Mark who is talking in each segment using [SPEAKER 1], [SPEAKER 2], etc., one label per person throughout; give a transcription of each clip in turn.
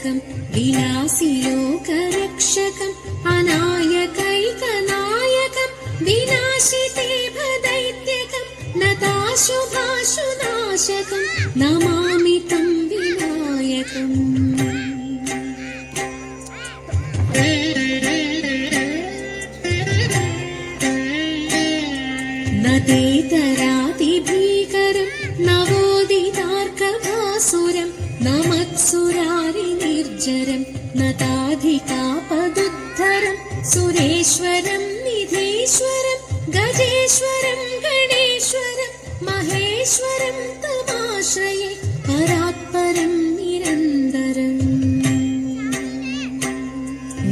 [SPEAKER 1] तारकं विलासिलोकरक्षकं अनायकैकनायकं विनाशिते भदैत्यकं नताशुभाशुनाशकं नमामि तं विनायकम्। नतेतरातिभीकरं नवोदितार्कभासुरं नमत्सुरारिनिर्जरं नताधिकापदुद्धरं सुरेश्वरं निधीश्वरं गजेश्वरं गणेश्वरं महेश्वरं तमाश्रये परात्परं निरन्तरम्।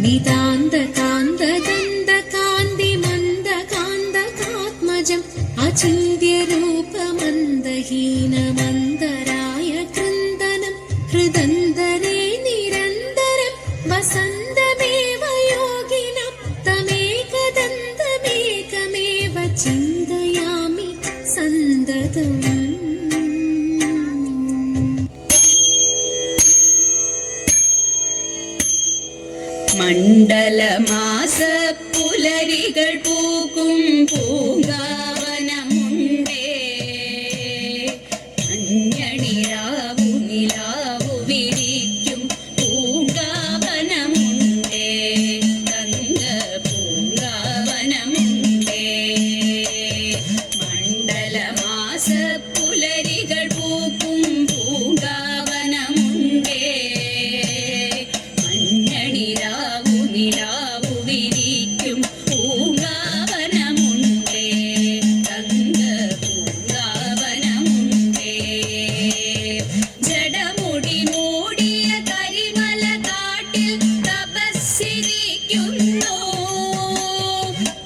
[SPEAKER 1] नितान्तकान्तदन्तकान्तिमन्दकान्तकात्मजम् अचिन्त्यरूपमन्दहीनमन्दराय कृन्दनं हृदन्तरे निरन्तरं वसन्तमेव योगिनं तमेकदन्तमेकमेव चिन्तयामि सन्ततम्।
[SPEAKER 2] മണ്ഡലമാസ പുലരികൾ പൂക്കും പൂങ്കാവനമുണ്ടേ, മഞ്ഞണിരാവു നിലാവു വിരിക്കും പൂങ്കാവനമുണ്ടേ, തങ്ക പൂങ്കാവനമുണ്ടേ. മണ്ഡലമാസ പുലരികൾ പൂക്കും പൂങ്കാവനമുണ്ടേ, മഞ്ഞണിരാവു നിലാവു വിരിക്കും പൂങ്കാവനമുണ്ടേ, തങ്ക പൂങ്കാവനമുണ്ടേ. ജടമുടി മൂടിയ കരിമല കാട്ടിൽ തപസ്സിരിക്കുന്നു,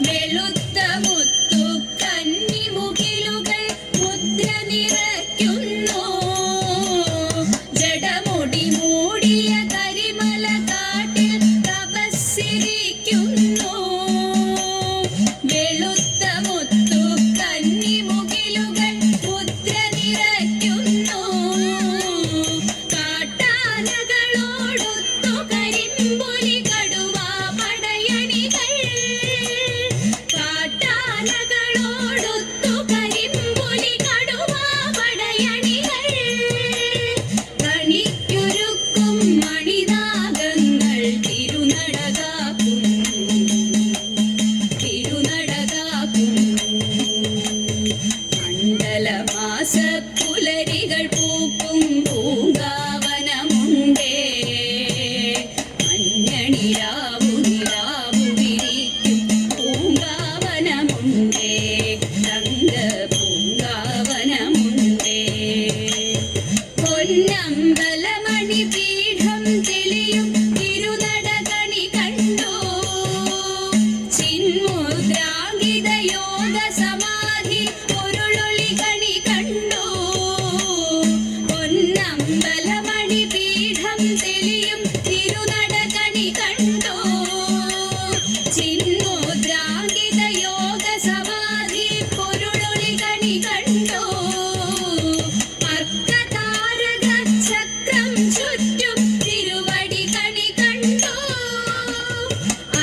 [SPEAKER 2] വെളുത്ത മുത്തു കന്നിമുകിലുകൾ മുദ്ര നിറയ്ക്കുന്നു. ജടമുടി മൂടിയ കരിമല കാട്ടിൽ തപസ്സിരിക്കുന്നു, വെളുത്ത മുത്തു കന്നിമുകിലുകൾ മുദ്ര നിറയ്ക്കുന്നു. കാട്ടാനകളോടൊത്തു കരിമ്പുലി കടുവാ പടയണികൾ, കാട്ടാനകളോടൊത്തു കരിമ്പുലി കടുവാ പടയണികൾ. കണിക്കൊരുക്കും മണിനാഗങ്ങൾ തിരുനടകാക്കുന്നു, തിരുനടകാക്കുന്നു. മണ്ഡലമാസ പുലരികൾ പൂക്കും പൂങ്കാവനമുണ്ടേ, മഞ്ഞണിരാവു നിലാവു വിരിക്കും പൂങ്കാവനമുണ്ടേ, തങ്ക പൂങ്കാവനമുണ്ടേ. പൊന്നമ്പലമണി പീഠം തെളിയും തിരുനടകണി കണ്ടു, ചിന്മുദ്രാങ്കിത യോഗ സമാധി പൊരുളൊളി കണി കണ്ടു. പൊന്നമ്പലമണി പീഠം തെളിയും തിരുനടകണി കണ്ടു, ചിന്മുദ്രാങ്കിത യോഗ സമാധി പൊരുളൊളി കണി കണ്ടു. അർക്കതാരക ചക്രം ചുറ്റും തിരുവടി കണി കണ്ടു,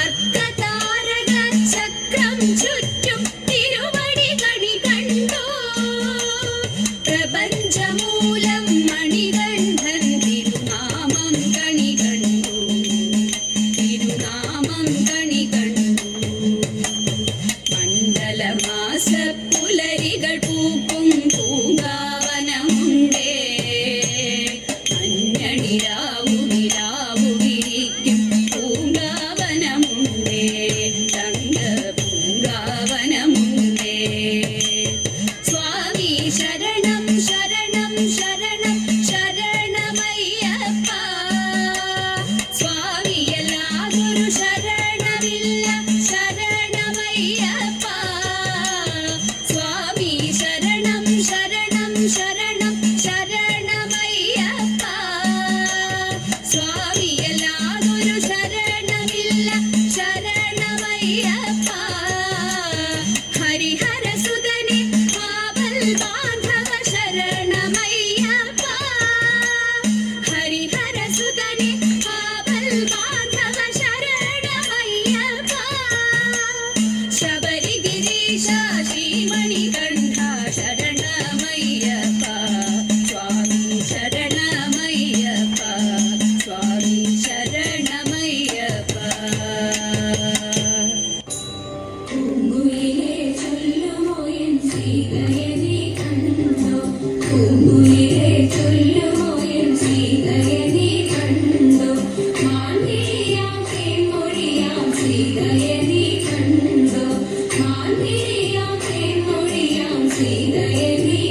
[SPEAKER 2] അർക്കതാരക ചക്രം ചുറ്റും തിരുവടി കണി കണ്ടു. പ്രപഞ്ചമൂലം മണികണ്ഠൻ തിരുനാമം കണി കണ്ടു, തിരുനാമം കണി കണ്ടു. മണ്ഡലമാസ പുലരികൾ പൂക്കും പൂങ്കാവനമുണ്ടേ, മഞ്ഞണിരാവു നിലാവു വിരിക്കും പൂങ്കാവനമുണ്ടേ, തങ്ക പൂങ്കാവനമുണ്ടേ. സ്വാമി ശരണം ശരണം ശരണം ശരണമയ്യപ്പ, സ്വാമിയല്ലാതൊരു ശരണമില്ല ശരണമയ്യപ്പ. സ്വാമി ശരണം ശരണം ശരണം ശരണമയ്യപ്പ, സ്വാമിയല്ലാതൊരു ശരണമില്ല ശരണമയ്യപ്പ. ഹരിഹരസുതനെ മാവൽ ബാന്ധവ
[SPEAKER 1] ദേവി